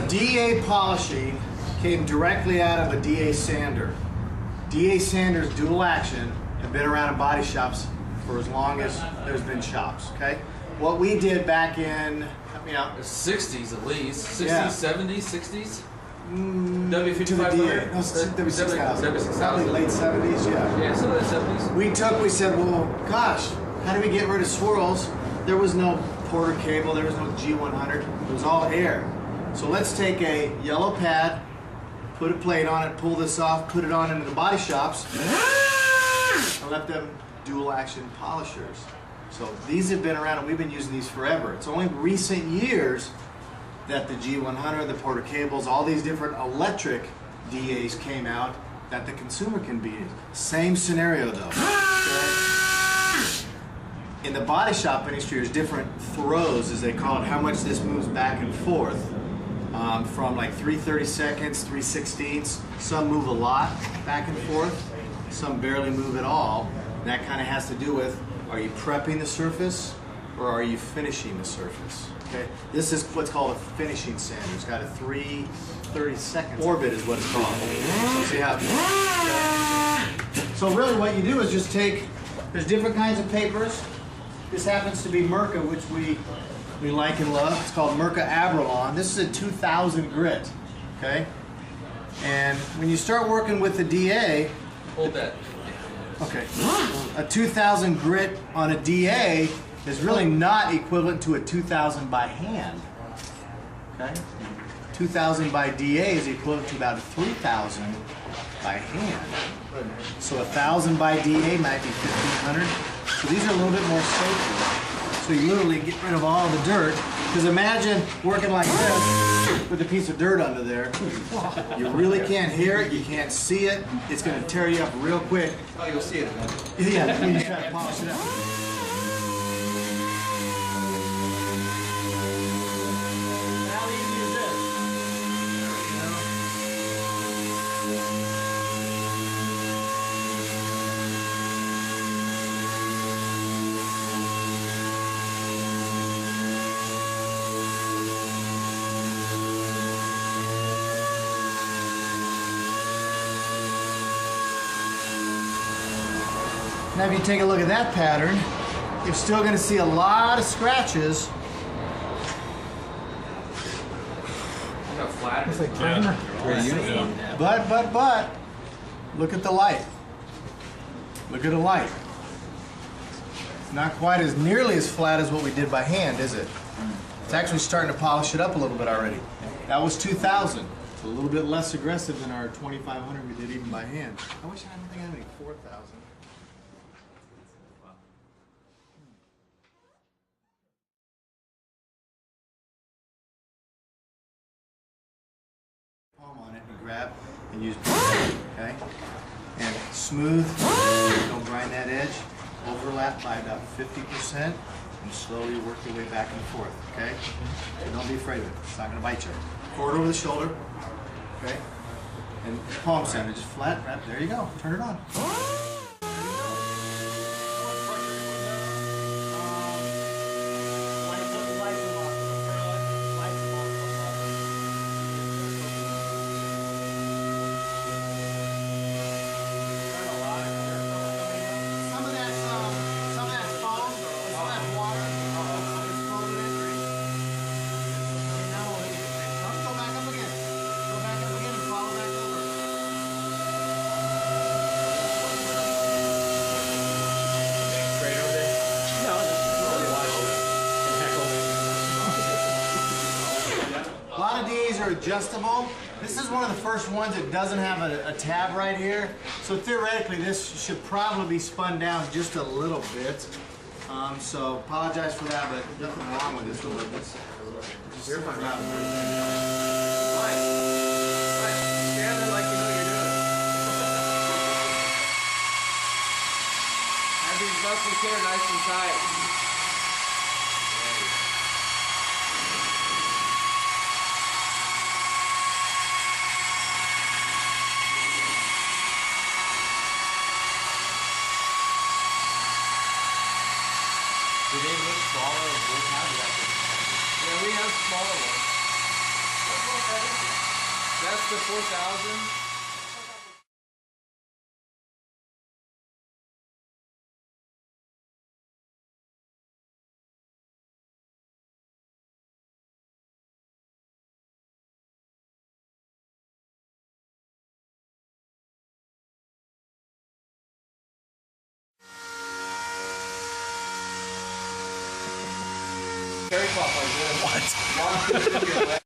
DA polishing came directly out of a DA sander. DA sanders, dual action, have been around in body shops for as long as there's been shops, okay? What we did back in, help me out. The 60s at least. 60s, Yeah. 70s, 60s? To the DA. No, W6000. Probably late 70s, yeah. Yeah, so the 70s. We said, well, gosh, how do we get rid of swirls? There was no Porter cable, there was no G100, it was all air. So let's take a yellow pad, put a plate on it, pull this off, put it on into the body shops, and let them dual action polishers. So these have been around and we've been using these forever. It's only recent years that the G100, the Porter cables, all these different electric DAs came out that the consumer can be in. Same scenario though. Okay? In the body shop industry, there's different throws, as they call it, how much this moves back and forth. From like 3/32, 3/16. Some move a lot back and forth, some barely move at all. And that kind of has to do with, are you prepping the surface or are you finishing the surface? Okay, this is what's called a finishing sander. It's got a 3/32 orbit is what it's called. So see how? So really what you do is just take, there's different kinds of papers. This happens to be Mirka, which we like and love. It's called Mirka Abralon. This is a 2000 grit, okay? And when you start working with the DA... Hold that. Okay. A 2000 grit on a DA is really not equivalent to a 2000 by hand, okay? 2000 by DA is equivalent to about 3000 by hand. So 1000 by DA might be 1500. So these are a little bit more safer. So you literally get rid of all the dirt. Because imagine working like this with a piece of dirt under there. You really can't hear it, you can't see it. It's going to tear you up real quick. Oh, you'll see it. Yeah, when you try to polish it up. How easy is this? Now if you take a look at that pattern, you're still going to see a lot of scratches. How flat It's like timer. But, look at the light. Look at the light. It's not quite as nearly as flat as what we did by hand, is it? It's actually starting to polish it up a little bit already. That was 2000. It's a little bit less aggressive than our 2500 we did even by hand. I wish I didn't think I had any 4000. Palm on it and grab and use, okay? And smooth, don't grind that edge, overlap by about 50% and slowly work your way back and forth, okay? So don't be afraid of it, it's not gonna bite you. Forward over the shoulder, okay? And palm center, just flat, wrap, there you go, turn it on. A lot of DAs are adjustable. This is one of the first ones that doesn't have a tab right here. So theoretically, this should probably be spun down just a little bit. So apologize for that, but nothing wrong with this one. Just here, my route. Stand there like you know you're doing. Have these muscles here nice and tight. Do they look smaller or how do that look? Yeah, we have smaller ones. That's the 4,000. Carry cloth like this. What?